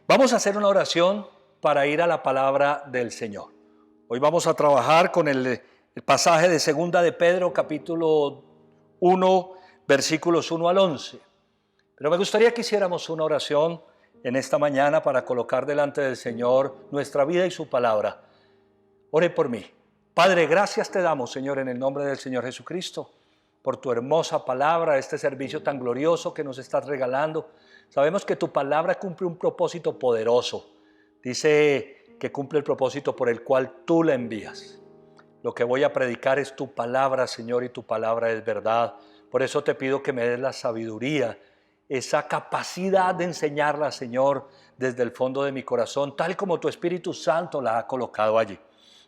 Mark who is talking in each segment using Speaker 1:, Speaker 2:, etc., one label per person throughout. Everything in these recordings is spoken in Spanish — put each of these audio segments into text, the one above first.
Speaker 1: Vamos a hacer una oración para ir a la palabra del Señor. Hoy vamos a trabajar con el pasaje de Segunda de Pedro, capítulo 1, versículos 1 al 11. Pero me gustaría que hiciéramos una oración en esta mañana para colocar delante del Señor nuestra vida y su palabra. Ore por mí. Padre, gracias te damos, Señor, en el nombre del Señor Jesucristo, por tu hermosa palabra, este servicio tan glorioso que nos estás regalando. Sabemos que tu palabra cumple un propósito poderoso. Dice que cumple el propósito por el cual tú la envías. Lo que voy a predicar es tu palabra, Señor, y tu palabra es verdad. Por eso te pido que me des la sabiduría, esa capacidad de enseñarla, Señor, desde el fondo de mi corazón, tal como tu Espíritu Santo la ha colocado allí.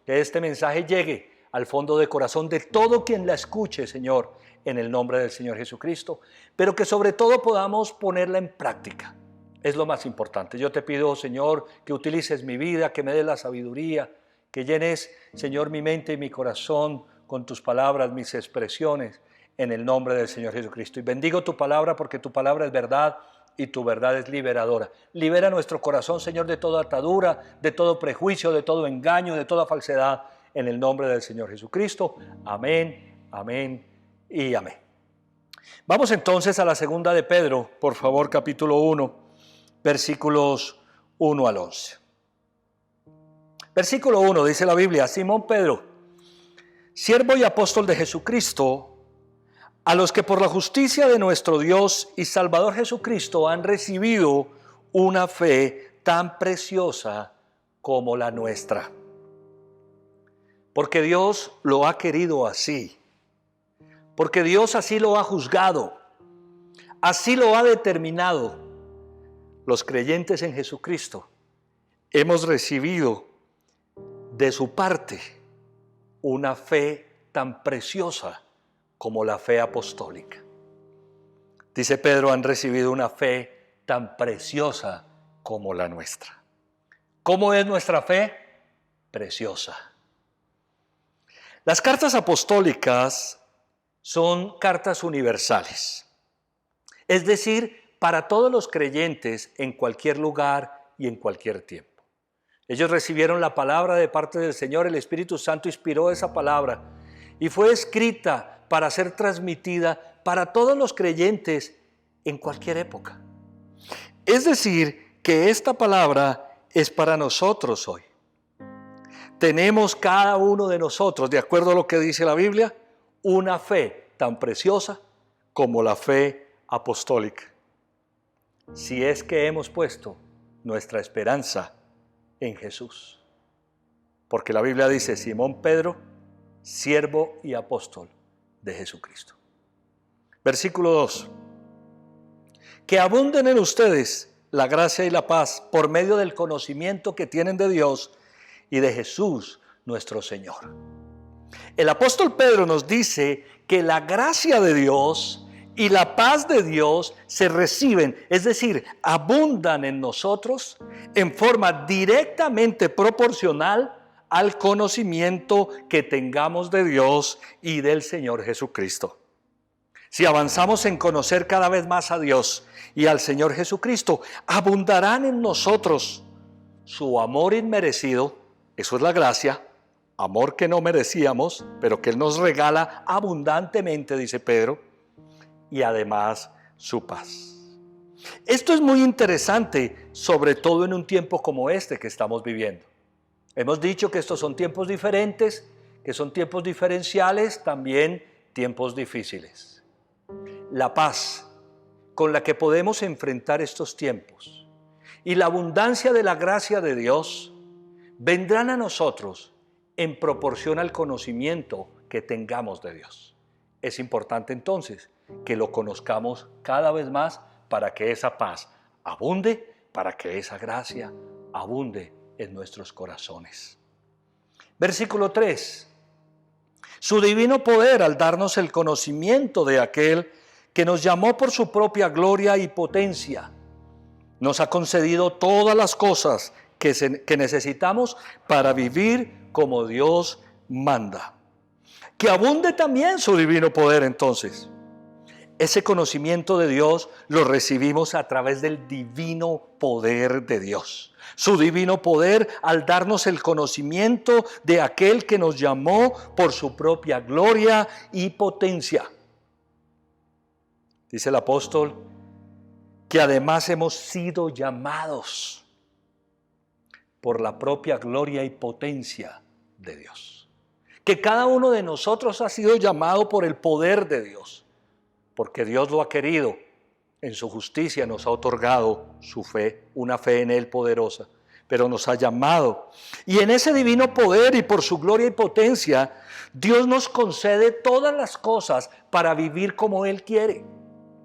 Speaker 1: Que este mensaje llegue al fondo del corazón de todo quien la escuche, Señor, en el nombre del Señor Jesucristo, pero que sobre todo podamos ponerla en práctica. Es lo más importante. Yo te pido, Señor, que utilices mi vida, que me des la sabiduría, que llenes, Señor, mi mente y mi corazón con tus palabras, mis expresiones, en el nombre del Señor Jesucristo. Y bendigo tu palabra porque tu palabra es verdad y tu verdad es liberadora. Libera nuestro corazón, Señor, de toda atadura, de todo prejuicio, de todo engaño, de toda falsedad, en el nombre del Señor Jesucristo. Amén, amén y amén. Vamos entonces a la segunda de Pedro, por favor, capítulo 1, versículos 1 al 11. Versículo 1 dice la Biblia: Simón Pedro, siervo y apóstol de Jesucristo, a los que por la justicia de nuestro Dios y Salvador Jesucristo han recibido una fe tan preciosa como la nuestra. Porque Dios lo ha querido así. Porque Dios así lo ha juzgado. Así lo ha determinado. Los creyentes en Jesucristo hemos recibido de su parte una fe tan preciosa como la fe apostólica. Dice Pedro, han recibido una fe tan preciosa como la nuestra. ¿Cómo es nuestra fe? Preciosa. Las cartas apostólicas son cartas universales, es decir, para todos los creyentes en cualquier lugar y en cualquier tiempo. Ellos recibieron la palabra de parte del Señor, el Espíritu Santo inspiró esa palabra y fue escrita para ser transmitida para todos los creyentes en cualquier época. Es decir, que esta palabra es para nosotros hoy. Tenemos cada uno de nosotros, de acuerdo a lo que dice la Biblia, una fe tan preciosa como la fe apostólica. Si es que hemos puesto nuestra esperanza en Jesús. Porque la Biblia dice: Simón Pedro, siervo y apóstol de Jesucristo. Versículo 2. Que abunden en ustedes la gracia y la paz por medio del conocimiento que tienen de Dios y de Jesús nuestro Señor. El apóstol Pedro nos dice que la gracia de Dios y la paz de Dios se reciben, es decir, abundan en nosotros en forma directamente proporcional al conocimiento que tengamos de Dios y del Señor Jesucristo. Si avanzamos en conocer cada vez más a Dios y al Señor Jesucristo, abundarán en nosotros su amor inmerecido, eso es la gracia, amor que no merecíamos, pero que Él nos regala abundantemente, dice Pedro, y además su paz. Esto es muy interesante, sobre todo en un tiempo como este que estamos viviendo. Hemos dicho que estos son tiempos diferentes, que son tiempos diferenciales, también tiempos difíciles. La paz con la que podemos enfrentar estos tiempos y la abundancia de la gracia de Dios vendrán a nosotros en proporción al conocimiento que tengamos de Dios. Es importante entonces que lo conozcamos cada vez más para que esa paz abunde, para que esa gracia abunde en nuestros corazones. Versículo 3. Su divino poder al darnos el conocimiento de aquel que nos llamó por su propia gloria y potencia, nos ha concedido todas las cosas que necesitamos para vivir como Dios manda. Que abunde también su divino poder entonces Ese conocimiento de Dios lo recibimos a través del divino poder de Dios. Su divino poder al darnos el conocimiento de aquel que nos llamó por su propia gloria y potencia. Dice el apóstol que además hemos sido llamados por la propia gloria y potencia de Dios. Que cada uno de nosotros ha sido llamado por el poder de Dios, porque Dios lo ha querido. En su justicia nos ha otorgado su fe, una fe en Él poderosa, pero nos ha llamado. Y en ese divino poder y por su gloria y potencia, Dios nos concede todas las cosas para vivir como Él quiere.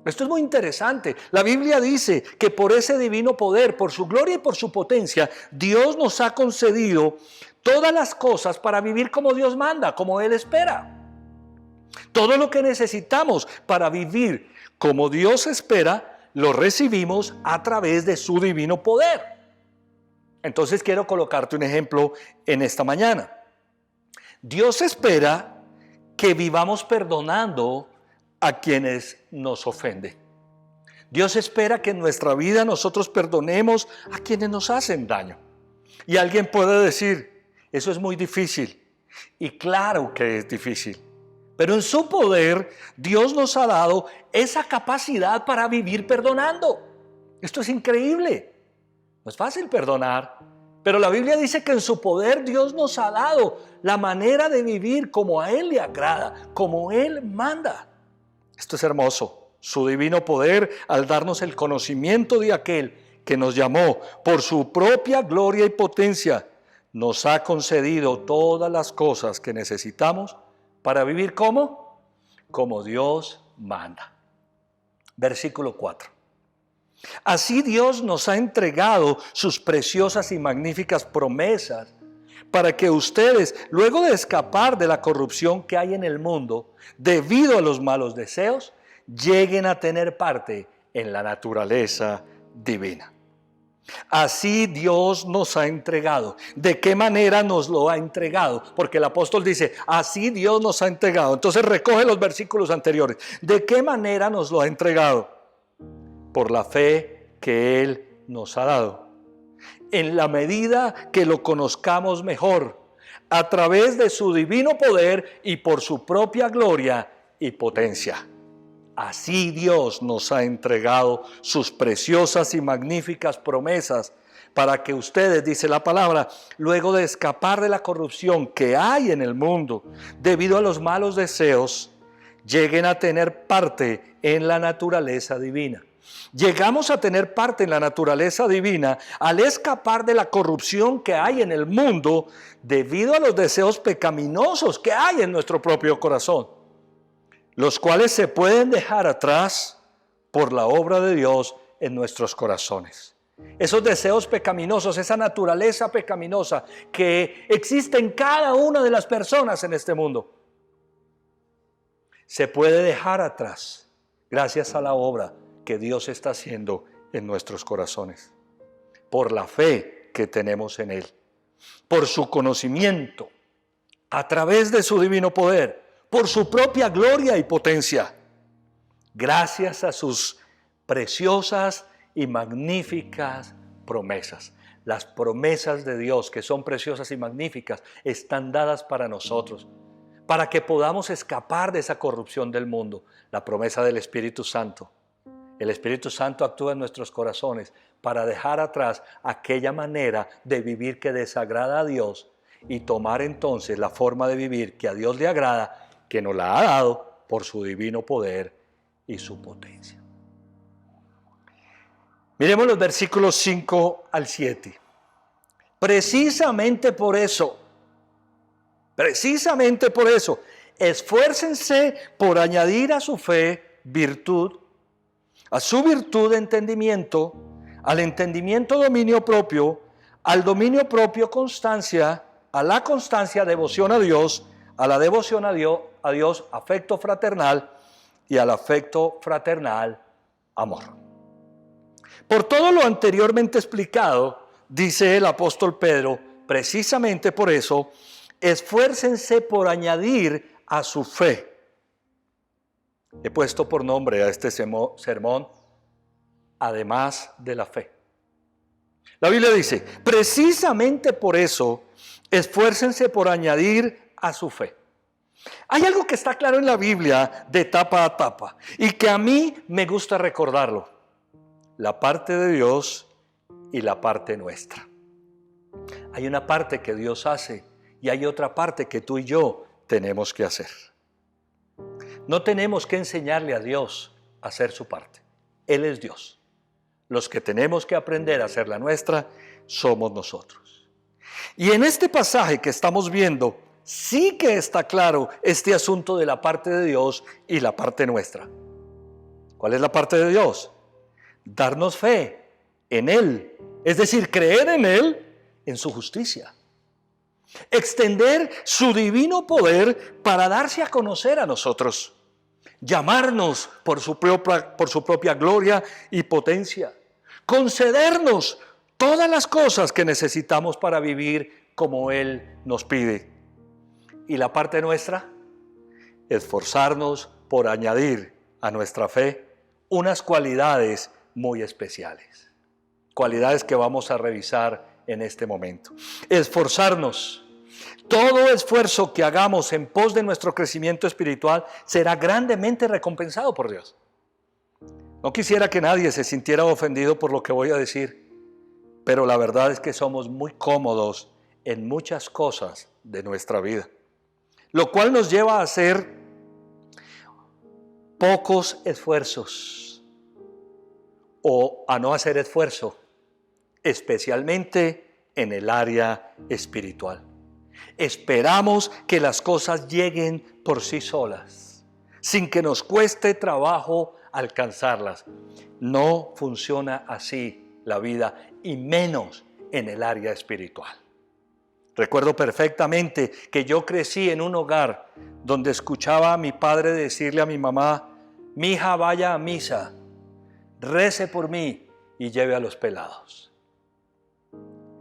Speaker 1: Esto es muy interesante. La Biblia dice que por ese divino poder, por su gloria y por su potencia, Dios nos ha concedido todas las cosas para vivir como Dios manda, como Él espera. Todo lo que necesitamos para vivir como Dios espera, lo recibimos a través de su divino poder. Entonces quiero colocarte un ejemplo en esta mañana. Dios espera que vivamos perdonando a quienes nos ofenden. Dios espera que en nuestra vida nosotros perdonemos a quienes nos hacen daño. Y alguien puede decir, eso es muy difícil. Y claro que es difícil. Pero en su poder, Dios nos ha dado esa capacidad para vivir perdonando. Esto es increíble. No es fácil perdonar, pero la Biblia dice que en su poder Dios nos ha dado la manera de vivir como a Él le agrada, como Él manda. Esto es hermoso. Su divino poder, al darnos el conocimiento de aquel que nos llamó por su propia gloria y potencia, nos ha concedido todas las cosas que necesitamos para vivir como Dios manda. Versículo 4. Así Dios nos ha entregado sus preciosas y magníficas promesas para que ustedes, luego de escapar de la corrupción que hay en el mundo, debido a los malos deseos, lleguen a tener parte en la naturaleza divina. Así Dios nos ha entregado. ¿De qué manera nos lo ha entregado? Porque el apóstol dice, así Dios nos ha entregado. Entonces recoge los versículos anteriores. ¿De qué manera nos lo ha entregado? Por la fe que Él nos ha dado. En la medida que lo conozcamos mejor, a través de su divino poder y por su propia gloria y potencia. Así Dios nos ha entregado sus preciosas y magníficas promesas para que ustedes, dice la palabra, luego de escapar de la corrupción que hay en el mundo debido a los malos deseos, lleguen a tener parte en la naturaleza divina. Llegamos a tener parte en la naturaleza divina al escapar de la corrupción que hay en el mundo debido a los deseos pecaminosos que hay en nuestro propio corazón, los cuales se pueden dejar atrás por la obra de Dios en nuestros corazones. Esos deseos pecaminosos, esa naturaleza pecaminosa que existe en cada una de las personas en este mundo, se puede dejar atrás gracias a la obra que Dios está haciendo en nuestros corazones, por la fe que tenemos en Él, por su conocimiento, a través de su divino poder, por su propia gloria y potencia, gracias a sus preciosas y magníficas promesas. Las promesas de Dios, que son preciosas y magníficas, están dadas para nosotros, para que podamos escapar de esa corrupción del mundo. La promesa del Espíritu Santo. El Espíritu Santo actúa en nuestros corazones para dejar atrás aquella manera de vivir que desagrada a Dios y tomar entonces la forma de vivir que a Dios le agrada, que nos la ha dado por su divino poder y su potencia. Miremos los versículos 5 al 7. Precisamente por eso, esfuércense por añadir a su fe virtud, a su virtud entendimiento, al entendimiento dominio propio, al dominio propio constancia, a la constancia devoción a Dios, a la devoción a Dios afecto fraternal y al afecto fraternal amor. Por todo lo anteriormente explicado, dice el apóstol Pedro, precisamente por eso, esfuércense por añadir a su fe. He puesto por nombre a este sermón, además de la fe. La Biblia dice, precisamente por eso, esfuércense por añadir a su fe. Hay algo que está claro en la Biblia de tapa a tapa y que a mí me gusta recordarlo. La parte de Dios y la parte nuestra. Hay una parte que Dios hace y hay otra parte que tú y yo tenemos que hacer. No tenemos que enseñarle a Dios a hacer su parte. Él es Dios. Los que tenemos que aprender a hacer la nuestra somos nosotros. Y en este pasaje que estamos viendo, sí que está claro este asunto de la parte de Dios y la parte nuestra. ¿Cuál es la parte de Dios? Darnos fe en Él, es decir, creer en Él, en su justicia. Extender su divino poder para darse a conocer a nosotros. Llamarnos por su propia gloria y potencia. Concedernos todas las cosas que necesitamos para vivir como Él nos pide. Y la parte nuestra, esforzarnos por añadir a nuestra fe unas cualidades muy especiales. Cualidades que vamos a revisar en este momento. Esforzarnos. Todo esfuerzo que hagamos en pos de nuestro crecimiento espiritual será grandemente recompensado por Dios. No quisiera que nadie se sintiera ofendido por lo que voy a decir, pero la verdad es que somos muy cómodos en muchas cosas de nuestra vida, lo cual nos lleva a hacer pocos esfuerzos o a no hacer esfuerzo, especialmente en el área espiritual. Esperamos que las cosas lleguen por sí solas, sin que nos cueste trabajo alcanzarlas. No funciona así la vida, y menos en el área espiritual. Recuerdo perfectamente que yo crecí en un hogar donde escuchaba a mi padre decirle a mi mamá: mi hija, vaya a misa, rece por mí y lleve a los pelados.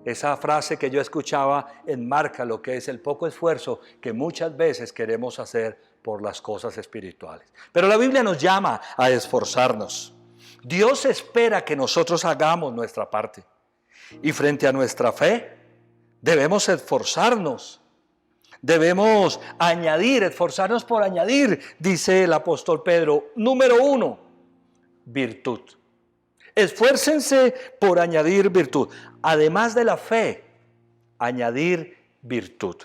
Speaker 1: Esa frase que yo escuchaba enmarca lo que es el poco esfuerzo que muchas veces queremos hacer por las cosas espirituales. Pero la Biblia nos llama a esforzarnos. Dios espera que nosotros hagamos nuestra parte. Y frente a nuestra fe, debemos esforzarnos. Debemos añadir, esforzarnos por añadir, dice el apóstol Pedro. Número 1, virtud. Esfuércense por añadir virtud. Además de la fe, añadir virtud.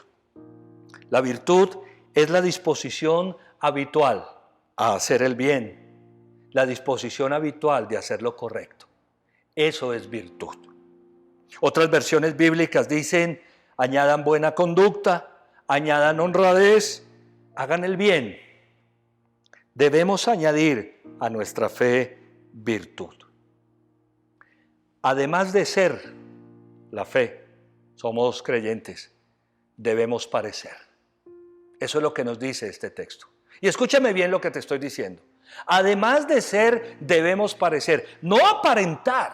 Speaker 1: La virtud es la disposición habitual a hacer el bien, la disposición habitual de hacer lo correcto. Eso es virtud. Otras versiones bíblicas dicen: añadan buena conducta, añadan honradez, hagan el bien. Debemos añadir a nuestra fe virtud. Además de ser la fe, somos creyentes, debemos parecer. Eso es lo que nos dice este texto. Y escúchame bien lo que te estoy diciendo. Además de ser, debemos parecer, no aparentar.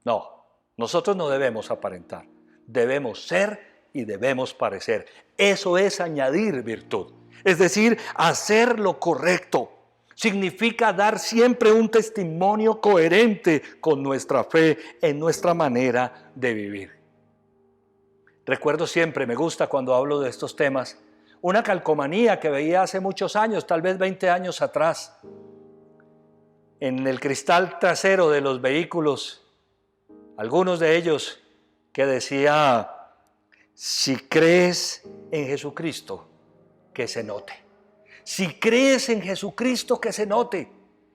Speaker 1: No, nosotros no debemos aparentar. Debemos ser y debemos parecer. Eso es añadir virtud. Es decir, hacer lo correcto. Significa dar siempre un testimonio coherente con nuestra fe en nuestra manera de vivir. Recuerdo siempre, me gusta cuando hablo de estos temas, una calcomanía que veía hace muchos años, tal vez 20 años atrás, en el cristal trasero de los vehículos, algunos de ellos, que decía: si crees en Jesucristo, que se note. Si crees en Jesucristo, que se note.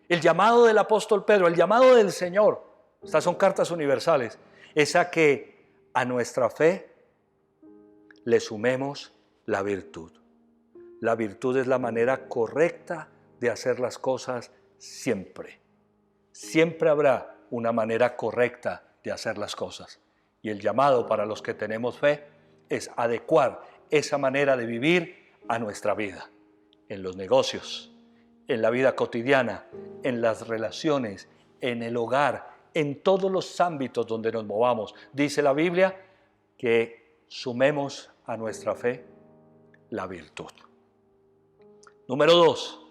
Speaker 1: El llamado del apóstol Pedro, el llamado del Señor, estas son cartas universales, es a que a nuestra fe le sumemos la virtud. La virtud es la manera correcta de hacer las cosas siempre. Siempre habrá una manera correcta de hacer las cosas. Y el llamado para los que tenemos fe es adecuar esa manera de vivir a nuestra vida. En los negocios, en la vida cotidiana, en las relaciones, en el hogar, en todos los ámbitos donde nos movamos. Dice la Biblia que sumemos a nuestra fe la virtud. Número 2,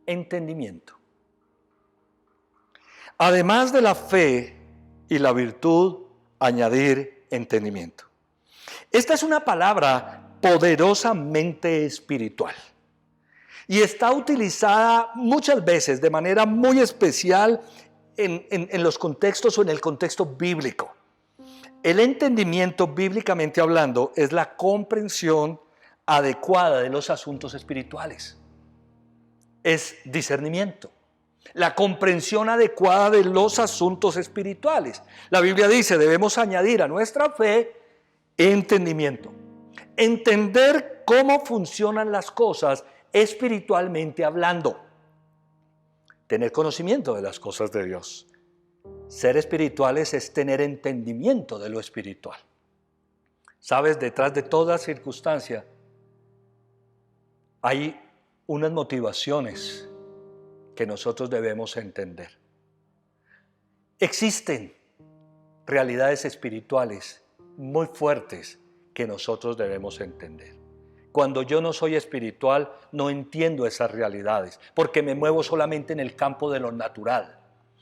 Speaker 1: entendimiento. Además de la fe y la virtud, añadir entendimiento. Esta es una palabra poderosamente espiritual y está utilizada muchas veces de manera muy especial en los contextos o en el contexto bíblico. El entendimiento, bíblicamente hablando, es la comprensión adecuada de los asuntos espirituales. Es discernimiento. La comprensión adecuada de los asuntos espirituales. La Biblia dice, debemos añadir a nuestra fe entendimiento. Entender cómo funcionan las cosas espiritualmente hablando. Tener conocimiento de las cosas de Dios. Ser espirituales es tener entendimiento de lo espiritual. Sabes, detrás de toda circunstancia hay unas motivaciones que nosotros debemos entender. Existen realidades espirituales muy fuertes que nosotros debemos entender. Cuando yo no soy espiritual, no entiendo esas realidades, porque me muevo solamente en el campo de lo natural.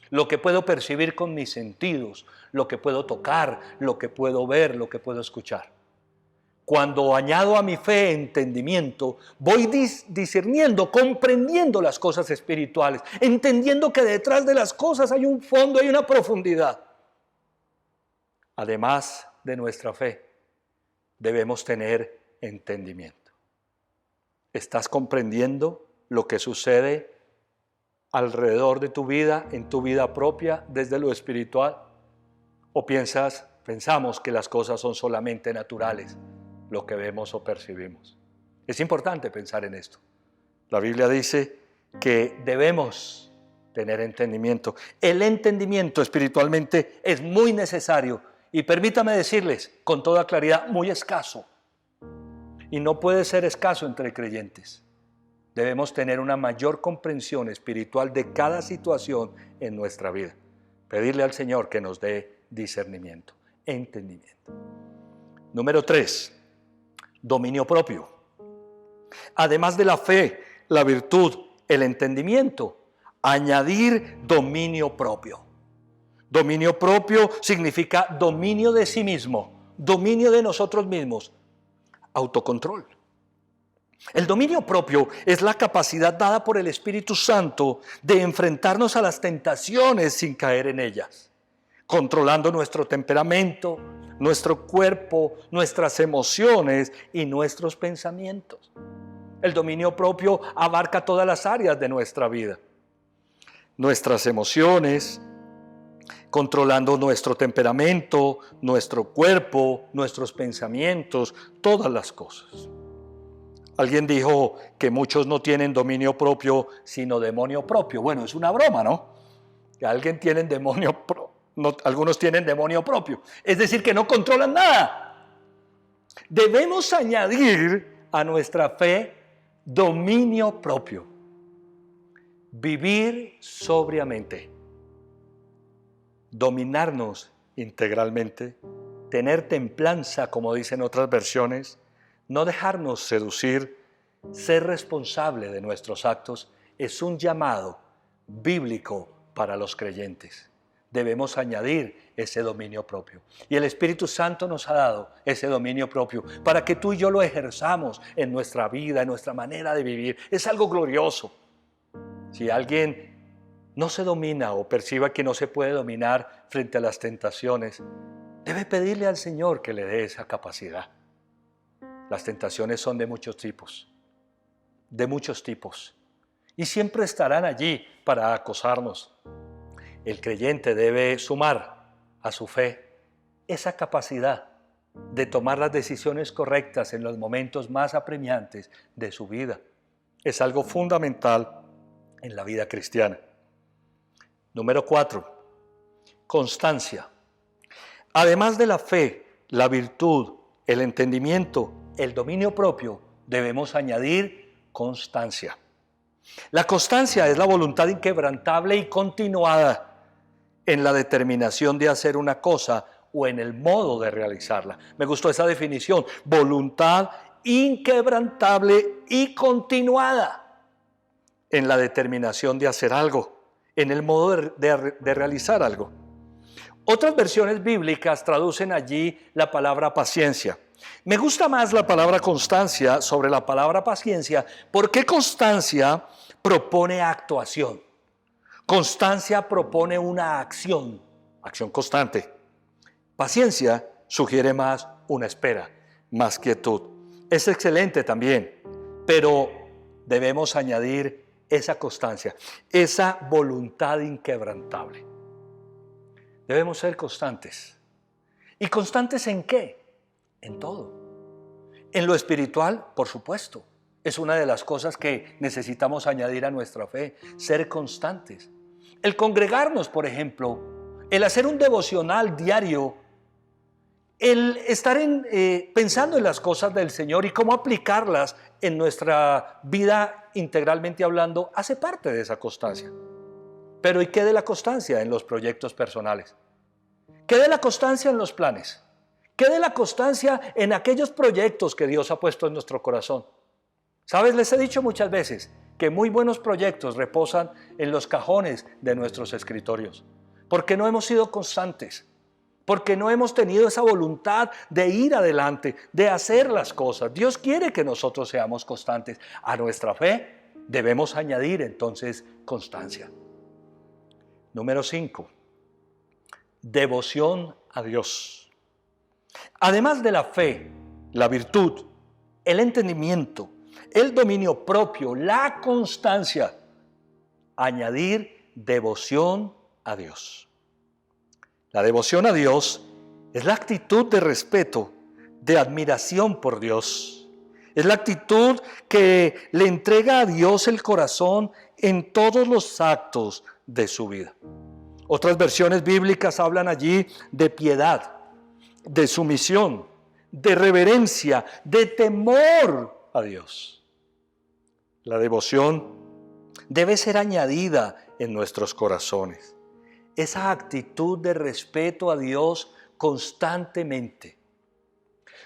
Speaker 1: Lo que puedo percibir con mis sentidos, lo que puedo tocar, lo que puedo ver, lo que puedo escuchar. Cuando añado a mi fe entendimiento, voy discerniendo, comprendiendo las cosas espirituales, entendiendo que detrás de las cosas hay un fondo, hay una profundidad. Además de nuestra fe, debemos tener entendimiento. ¿Estás comprendiendo lo que sucede alrededor de tu vida, en tu vida propia, desde lo espiritual? ¿O pensamos que las cosas son solamente naturales, lo que vemos o percibimos? Es importante pensar en esto. La Biblia dice que debemos tener entendimiento. El entendimiento espiritualmente es muy necesario y permítame decirles con toda claridad, muy escaso. Y no puede ser escaso entre creyentes. Debemos tener una mayor comprensión espiritual de cada situación en nuestra vida. Pedirle al Señor que nos dé discernimiento, entendimiento. Número 3. Dominio propio. Además de la fe, la virtud, el entendimiento, añadir dominio propio. Dominio propio significa dominio de sí mismo, dominio de nosotros mismos, autocontrol. El dominio propio es la capacidad dada por el Espíritu Santo de enfrentarnos a las tentaciones sin caer en ellas, controlando nuestro temperamento, nuestro cuerpo, nuestras emociones y nuestros pensamientos. El dominio propio abarca todas las áreas de nuestra vida. Nuestras emociones, controlando nuestro temperamento, nuestro cuerpo, nuestros pensamientos, todas las cosas. Alguien dijo que muchos no tienen dominio propio, sino demonio propio. Bueno, es una broma, ¿no? Que algunos tienen demonio propio. Es decir, que no controlan nada. Debemos añadir a nuestra fe dominio propio. Vivir sobriamente. Dominarnos integralmente. Tener templanza, como dicen otras versiones. No dejarnos seducir, ser responsable de nuestros actos es un llamado bíblico para los creyentes. Debemos añadir ese dominio propio. Y el Espíritu Santo nos ha dado ese dominio propio para que tú y yo lo ejerzamos en nuestra vida, en nuestra manera de vivir. Es algo glorioso. Si alguien no se domina o perciba que no se puede dominar frente a las tentaciones, debe pedirle al Señor que le dé esa capacidad. Las tentaciones son de muchos tipos, y siempre estarán allí para acosarnos. El creyente debe sumar a su fe esa capacidad de tomar las decisiones correctas en los momentos más apremiantes de su vida. Es algo fundamental en la vida cristiana. Número 4. Constancia. Además de la fe, la virtud, el entendimiento, el dominio propio, debemos añadir constancia. La constancia es la voluntad inquebrantable y continuada en la determinación de hacer una cosa o en el modo de realizarla. Me gustó esa definición, voluntad inquebrantable y continuada. en la determinación de hacer algo, en el modo de realizar algo. Otras versiones bíblicas traducen allí la palabra paciencia. Me gusta más la palabra constancia sobre la palabra paciencia, porque constancia propone actuación. Constancia propone una acción constante. Paciencia sugiere más una espera, más quietud. Es excelente también, pero debemos añadir esa constancia, esa voluntad inquebrantable. Debemos ser constantes. ¿Y constantes en qué? En todo. En lo espiritual, por supuesto. Es una de las cosas que necesitamos añadir a nuestra fe, ser constantes. El congregarnos, por ejemplo, el hacer un devocional diario, el estar pensando en las cosas del Señor y cómo aplicarlas en nuestra vida integralmente hablando, hace parte de esa constancia. Pero ¿y qué de la constancia en los proyectos personales? ¿Qué de la constancia en los planes? ¿Qué de la constancia en aquellos proyectos que Dios ha puesto en nuestro corazón? ¿Sabes? Les he dicho muchas veces que muy buenos proyectos reposan en los cajones de nuestros escritorios, porque no hemos sido constantes, porque no hemos tenido esa voluntad de ir adelante, de hacer las cosas. Dios quiere que nosotros seamos constantes. A nuestra fe debemos añadir entonces constancia. Número 5. Devoción a Dios. Además de la fe, la virtud, el entendimiento, el dominio propio, la constancia, añadir devoción a Dios. La devoción a Dios es la actitud de respeto, de admiración por Dios. Es la actitud que le entrega a Dios el corazón en todos los actos de su vida. Otras versiones bíblicas hablan allí de piedad, de sumisión, de reverencia, de temor a Dios. La devoción debe ser añadida en nuestros corazones. Esa actitud de respeto a Dios constantemente.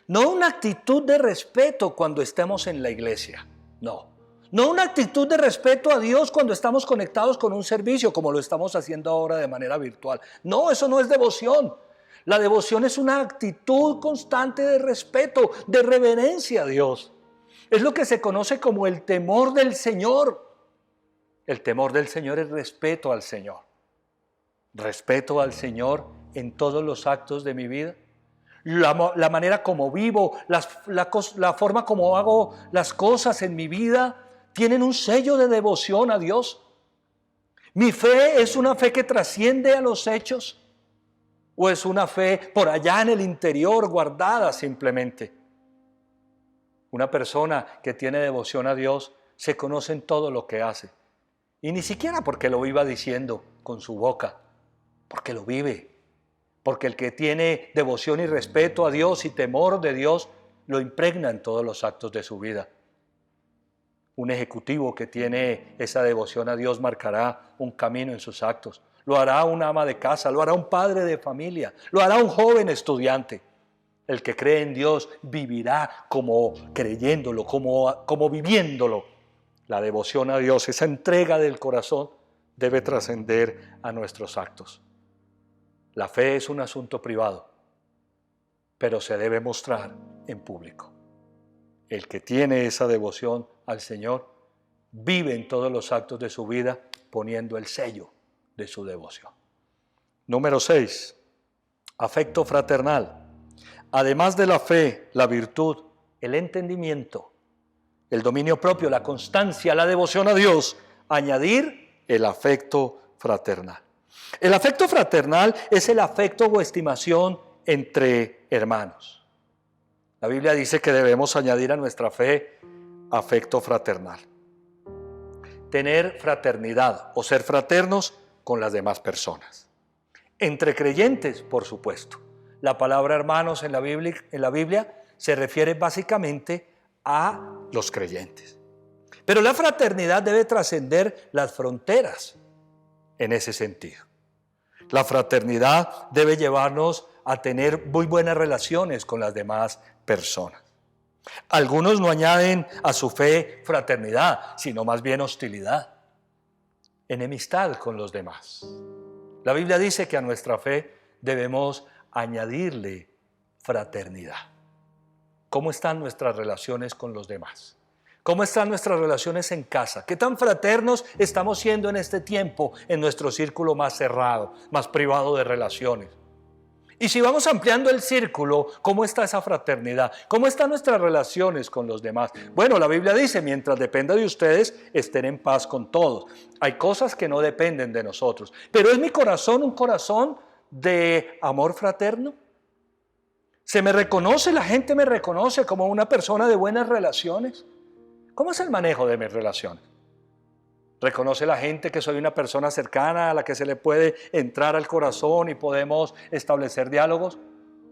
Speaker 1: No una actitud de respeto cuando estemos en la iglesia, no. No una actitud de respeto a Dios cuando estamos conectados con un servicio, como lo estamos haciendo ahora de manera virtual. No, eso no es devoción. La devoción es una actitud constante de respeto, de reverencia a Dios. Es lo que se conoce como el temor del Señor. El temor del Señor es respeto al Señor. Respeto al Señor en todos los actos de mi vida. La manera como vivo, la forma como hago las cosas en mi vida, tienen un sello de devoción a Dios. ¿Mi fe es una fe que trasciende a los hechos? ¿O es una fe por allá en el interior guardada simplemente? Una persona que tiene devoción a Dios se conoce en todo lo que hace. Y ni siquiera porque lo iba diciendo con su boca, porque lo vive. Porque el que tiene devoción y respeto a Dios y temor de Dios lo impregna en todos los actos de su vida. Un ejecutivo que tiene esa devoción a Dios marcará un camino en sus actos. Lo hará una ama de casa, lo hará un padre de familia, lo hará un joven estudiante. El que cree en Dios vivirá como creyéndolo, como viviéndolo. La devoción a Dios, esa entrega del corazón, debe trascender a nuestros actos. La fe es un asunto privado, pero se debe mostrar en público. El que tiene esa devoción al Señor vive en todos los actos de su vida poniendo el sello de su devoción. Número 6. Afecto fraternal. Además de la fe, la virtud, el entendimiento, el dominio propio, la constancia, la devoción a Dios, añadir el afecto fraternal. El afecto fraternal es el afecto o estimación entre hermanos. La Biblia dice que debemos añadir a nuestra fe afecto fraternal. Tener fraternidad o ser fraternos con las demás personas. Entre creyentes, por supuesto. La palabra hermanos en la Biblia se refiere básicamente a los creyentes. Pero la fraternidad debe trascender las fronteras en ese sentido. La fraternidad debe llevarnos a tener muy buenas relaciones con las demás personas. Algunos no añaden a su fe fraternidad, sino más bien hostilidad, enemistad con los demás. La Biblia dice que a nuestra fe debemos añadirle fraternidad. ¿Cómo están nuestras relaciones con los demás? ¿Cómo están nuestras relaciones en casa? ¿Qué tan fraternos estamos siendo en este tiempo en nuestro círculo más cerrado, más privado de relaciones? Y si vamos ampliando el círculo, ¿cómo está esa fraternidad? ¿Cómo están nuestras relaciones con los demás? Bueno, la Biblia dice, mientras dependa de ustedes, estén en paz con todos. Hay cosas que no dependen de nosotros. Pero ¿es mi corazón un corazón de amor fraterno? ¿Se me reconoce, la gente me reconoce como una persona de buenas relaciones? ¿Cómo es el manejo de mis relaciones? ¿Reconoce la gente que soy una persona cercana a la que se le puede entrar al corazón y podemos establecer diálogos?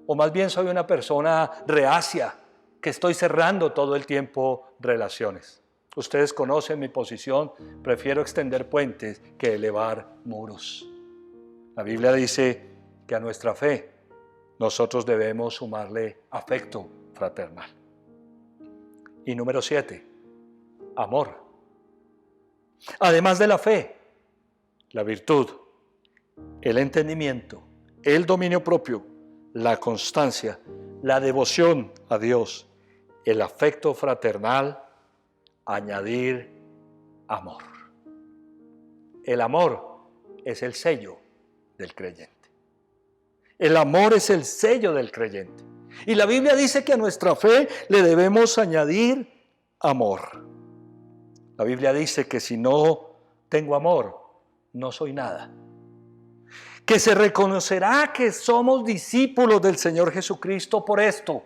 Speaker 1: ¿O más bien soy una persona reacia que estoy cerrando todo el tiempo relaciones? Ustedes conocen mi posición, prefiero extender puentes que elevar muros. La Biblia dice que a nuestra fe nosotros debemos sumarle afecto fraternal. Y número 7, amor. Además de la fe, la virtud, el entendimiento, el dominio propio, la constancia, la devoción a Dios, el afecto fraternal, añadir amor. El amor es el sello del creyente. El amor es el sello del creyente. Y la Biblia dice que a nuestra fe le debemos añadir amor. La Biblia dice que si no tengo amor, no soy nada. Que se reconocerá que somos discípulos del Señor Jesucristo por esto,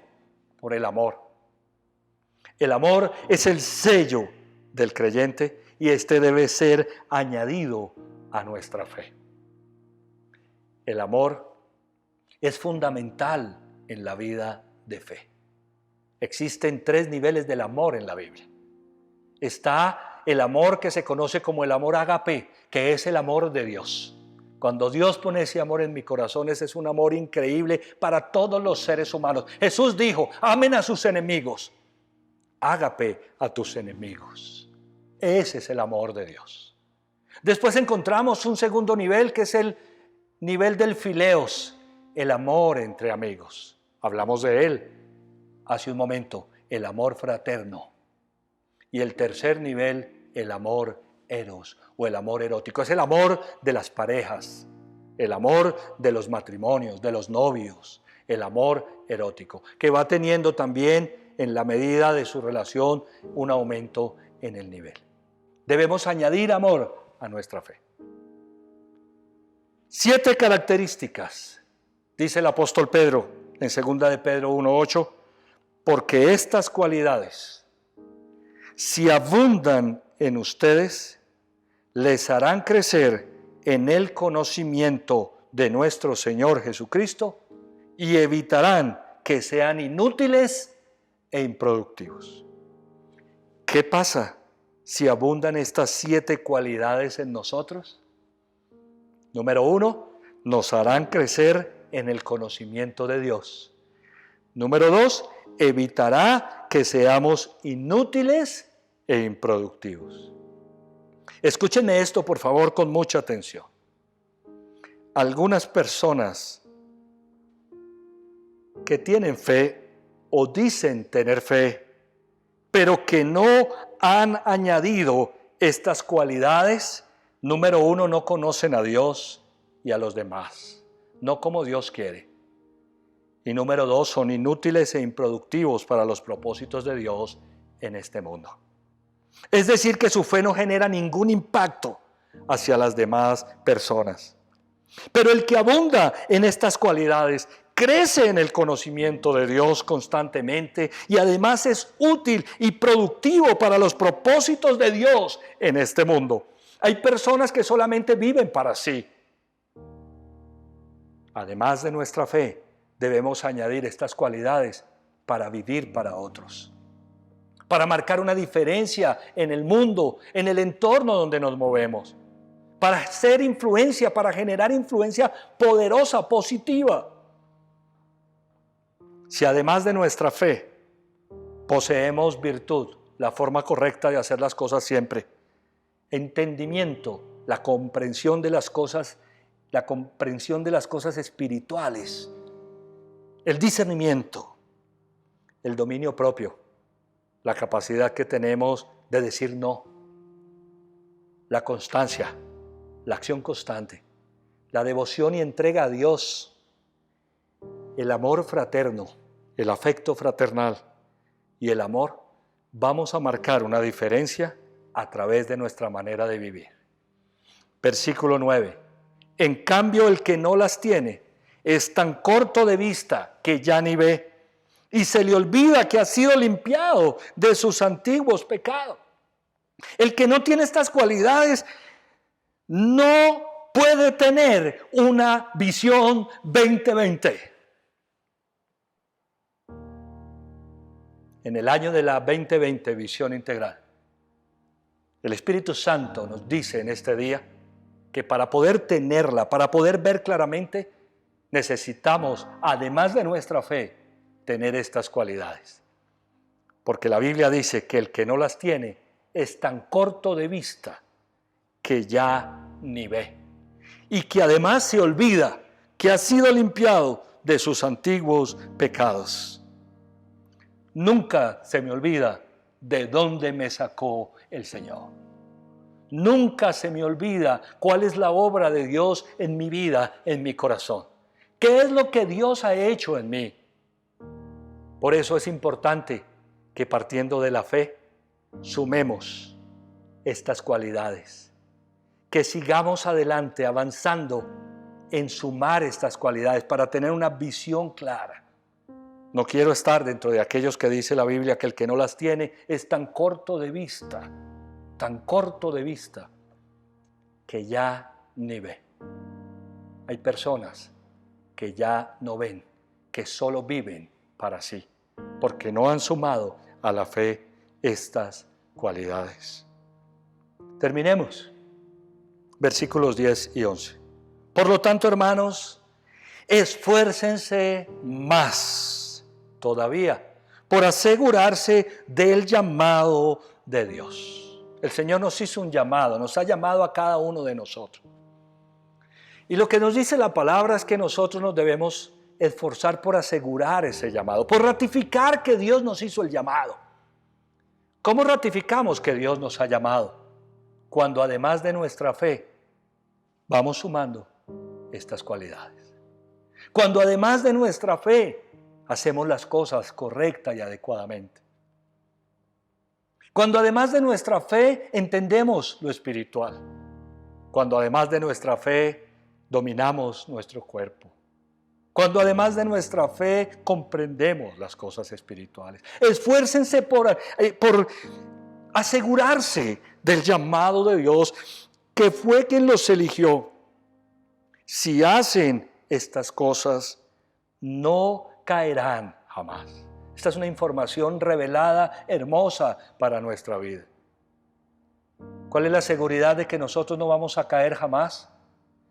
Speaker 1: por el amor. El amor es el sello del creyente y este debe ser añadido a nuestra fe. El amor es fundamental en la vida de fe. Existen 3 niveles del amor en la Biblia. Está el amor que se conoce como el amor ágape, que es el amor de Dios. Cuando Dios pone ese amor en mi corazón, ese es un amor increíble para todos los seres humanos. Jesús dijo, amen a sus enemigos, ágape a tus enemigos. Ese es el amor de Dios. Después encontramos un segundo nivel, que es el nivel del fileos, el amor entre amigos. Hablamos de él hace un momento, el amor fraterno. Y el tercer nivel, el amor eros o el amor erótico. Es el amor de las parejas, el amor de los matrimonios, de los novios, el amor erótico, que va teniendo también en la medida de su relación un aumento en el nivel. Debemos añadir amor a nuestra fe. 7 características, dice el apóstol Pedro en 2 de Pedro 1:8, porque estas cualidades, si abundan en ustedes, les harán crecer en el conocimiento de nuestro Señor Jesucristo y evitarán que sean inútiles e improductivos. ¿Qué pasa si abundan estas 7 cualidades en nosotros? Número 1, nos harán crecer en el conocimiento de Dios. Número 2, evitará que seamos inútiles e improductivos. Escúchenme esto, por favor, con mucha atención. Algunas personas que tienen fe o dicen tener fe, pero que no han añadido estas cualidades, número 1, no conocen a Dios y a los demás, no como Dios quiere. Y número 2, son inútiles e improductivos para los propósitos de Dios en este mundo. Es decir, que su fe no genera ningún impacto hacia las demás personas. Pero el que abunda en estas cualidades crece en el conocimiento de Dios constantemente y además es útil y productivo para los propósitos de Dios en este mundo. Hay personas que solamente viven para sí. Además de nuestra fe, debemos añadir estas cualidades para vivir para otros, para marcar una diferencia en el mundo, en el entorno donde nos movemos, para hacer influencia, para generar influencia poderosa, positiva. Si además de nuestra fe Poseemos virtud, la forma correcta de hacer las cosas siempre. Entendimiento, la comprensión de las cosas espirituales. El discernimiento, el dominio propio, la capacidad que tenemos de decir no. La constancia, la acción constante, la devoción y entrega a Dios, el amor fraterno, el afecto fraternal y el amor. Vamos a marcar una diferencia a través de nuestra manera de vivir. Versículo 9. En cambio, el que no las tiene es tan corto de vista que ya ni ve, y se le olvida que ha sido limpiado de sus antiguos pecados. El que no tiene estas cualidades no puede tener una visión 2020. En el año de la 2020, visión integral, el Espíritu Santo nos dice en este día que para poder tenerla, para poder ver claramente, necesitamos, además de nuestra fe, tener estas cualidades. Porque la Biblia dice que el que no las tiene es tan corto de vista que ya ni ve. Y que además se olvida que ha sido limpiado de sus antiguos pecados. Nunca se me olvida de dónde me sacó el Señor. Nunca se me olvida cuál es la obra de Dios en mi vida, en mi corazón. ¿Qué es lo que Dios ha hecho en mí? Por eso es importante que partiendo de la fe, sumemos estas cualidades. Que sigamos adelante, avanzando en sumar estas cualidades para tener una visión clara. No quiero estar dentro de aquellos que dice la Biblia que el que no las tiene es tan corto de vista, que ya ni ve. Hay personas que ya no ven, que solo viven para sí, porque no han sumado a la fe estas cualidades. Terminemos. Versículos 10 y 11. Por lo tanto, hermanos, esfuércense más todavía por asegurarse del llamado de Dios. El Señor nos hizo un llamado, nos ha llamado a cada uno de nosotros. Y lo que nos dice la palabra es que nosotros nos debemos esforzar por asegurar ese llamado, por ratificar que Dios nos hizo el llamado. ¿Cómo ratificamos que Dios nos ha llamado? Cuando además de nuestra fe, vamos sumando estas cualidades. Cuando además de nuestra fe, hacemos las cosas correcta y adecuadamente. Cuando además de nuestra fe entendemos lo espiritual. Cuando además de nuestra fe dominamos nuestro cuerpo. Cuando además de nuestra fe comprendemos las cosas espirituales. Esfuércense por asegurarse del llamado de Dios, que fue quien los eligió. Si hacen estas cosas, no caerán jamás. Esta es una información revelada, hermosa para nuestra vida. ¿Cuál es la seguridad de que nosotros no vamos a caer jamás?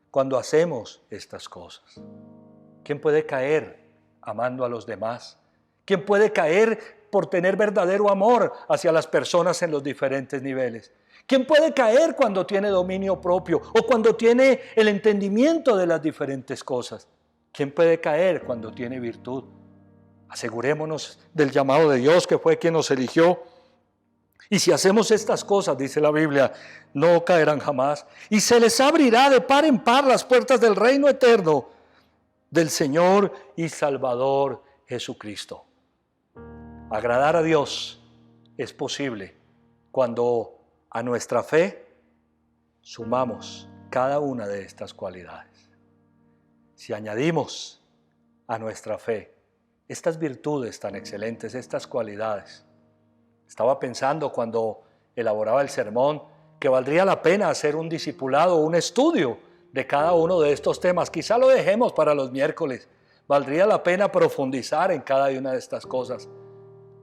Speaker 1: Cuando hacemos estas cosas. ¿Quién puede caer amando a los demás? ¿Quién puede caer por tener verdadero amor hacia las personas en los diferentes niveles? ¿Quién puede caer cuando tiene dominio propio o cuando tiene el entendimiento de las diferentes cosas? ¿Quién puede caer cuando tiene virtud? Asegurémonos del llamado de Dios, que fue quien nos eligió. Y si hacemos estas cosas, dice la Biblia, no caerán jamás. Y se les abrirá de par en par las puertas del reino eterno del Señor y Salvador Jesucristo. Agradar a Dios es posible cuando a nuestra fe sumamos cada una de estas cualidades. Si añadimos a nuestra fe estas virtudes tan excelentes, estas cualidades. Estaba pensando cuando elaboraba el sermón que valdría la pena hacer un discipulado, un estudio de cada uno de estos temas. Quizá lo dejemos para los miércoles. Valdría la pena profundizar en cada una de estas cosas.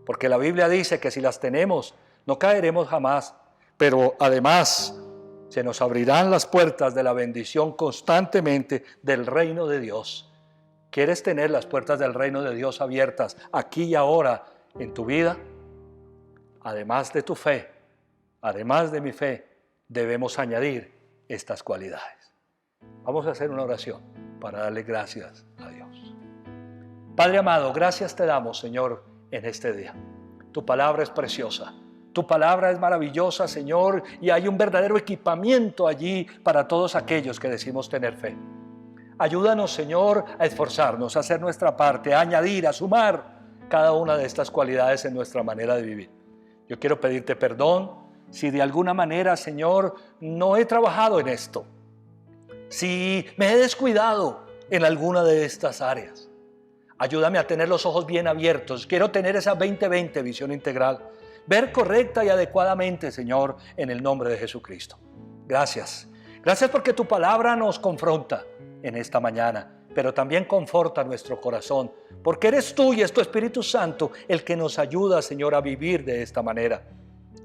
Speaker 1: Porque la Biblia dice que si las tenemos, no caeremos jamás. Pero además, se nos abrirán las puertas de la bendición constantemente del reino de Dios. ¿Quieres tener las puertas del reino de Dios abiertas aquí y ahora en tu vida? además de tu fe, además de mi fe, debemos añadir estas cualidades. Vamos a hacer una oración para darle gracias a Dios. Padre amado, gracias te damos, Señor, en este día. Tu palabra es preciosa. Tu palabra es maravillosa, Señor, y hay un verdadero equipamiento allí para todos aquellos que decimos tener fe. Ayúdanos, Señor, a esforzarnos, a hacer nuestra parte, a añadir, a sumar cada una de estas cualidades en nuestra manera de vivir. Yo quiero pedirte perdón si de alguna manera, Señor, no he trabajado en esto, si me he descuidado en alguna de estas áreas. Ayúdame a tener los ojos bien abiertos. Quiero tener esa 20/20 visión integral. Ver correcta y adecuadamente, Señor, en el nombre de Jesucristo. Gracias. Gracias porque tu palabra nos confronta en esta mañana, pero también conforta nuestro corazón, porque eres tú y es tu Espíritu Santo el que nos ayuda, Señor, a vivir de esta manera.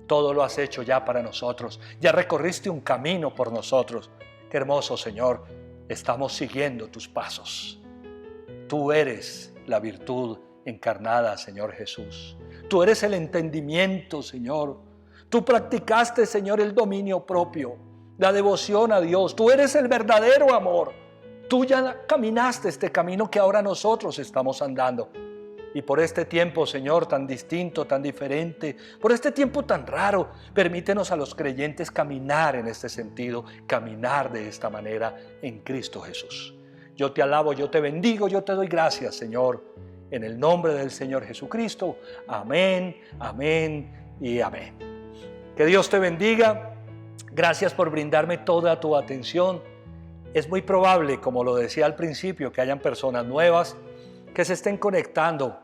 Speaker 1: Todo lo has hecho ya para nosotros. Ya recorriste un camino por nosotros. Qué hermoso, Señor. Estamos siguiendo tus pasos. Tú eres la virtud encarnada, Señor Jesús. Tú eres el entendimiento, Señor. Tú practicaste, Señor, el dominio propio, la devoción a Dios. Tú eres el verdadero amor. Tú ya caminaste este camino que ahora nosotros estamos andando. Y por este tiempo, Señor, tan distinto, tan diferente, por este tiempo tan raro, permítenos a los creyentes caminar en este sentido, caminar de esta manera en Cristo Jesús. Yo te alabo, yo te bendigo, yo te doy gracias, Señor, en el nombre del Señor Jesucristo. Amén, amén y amén. Que Dios te bendiga. Gracias por brindarme toda tu atención. Es muy probable, como lo decía al principio, que hayan personas nuevas que se estén conectando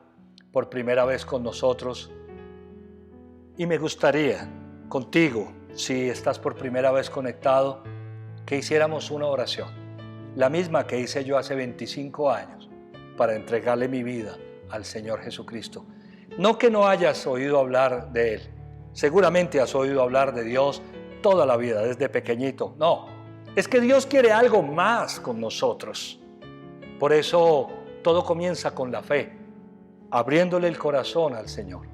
Speaker 1: por primera vez con nosotros. Y me gustaría contigo, si estás por primera vez conectado, que hiciéramos una oración, la misma que hice yo hace 25 años, para entregarle mi vida al Señor Jesucristo. No que no hayas oído hablar de Él, seguramente has oído hablar de Dios toda la vida, desde pequeñito. No, es que Dios quiere algo más con nosotros. Por eso todo comienza con la fe, abriéndole el corazón al Señor.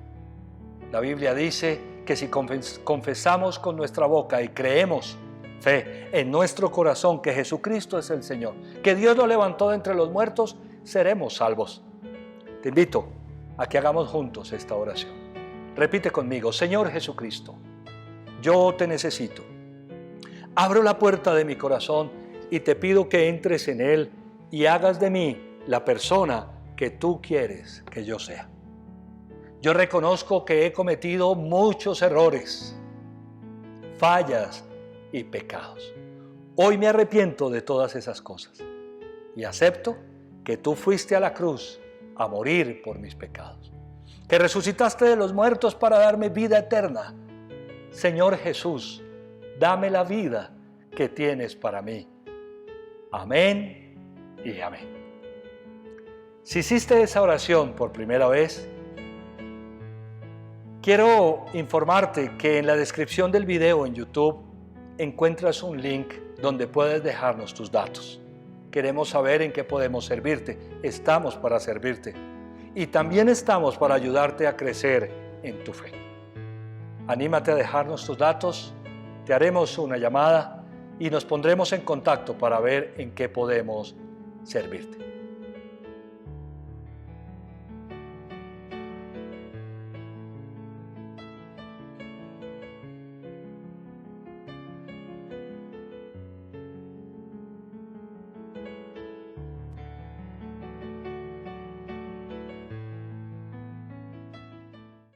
Speaker 1: La Biblia dice que si confesamos con nuestra boca y creemos fe en nuestro corazón que Jesucristo es el Señor, que Dios lo levantó de entre los muertos, seremos salvos. Te invito a que hagamos juntos esta oración. Repite conmigo: Señor Jesucristo, yo te necesito. Abro la puerta de mi corazón y te pido que entres en él y hagas de mí la persona que tú quieres que yo sea. Yo reconozco que he cometido muchos errores, fallas y pecados. Hoy me arrepiento de todas esas cosas y acepto que tú fuiste a la cruz a morir por mis pecados, que resucitaste de los muertos para darme vida eterna. Señor Jesús, dame la vida que tienes para mí. Amén y amén. Si hiciste esa oración por primera vez, quiero informarte que en la descripción del video en YouTube encuentras un link donde puedes dejarnos tus datos. Queremos saber en qué podemos servirte. Estamos para servirte. Y también estamos para ayudarte a crecer en tu fe. Anímate a dejarnos tus datos, te haremos una llamada y nos pondremos en contacto para ver en qué podemos servirte.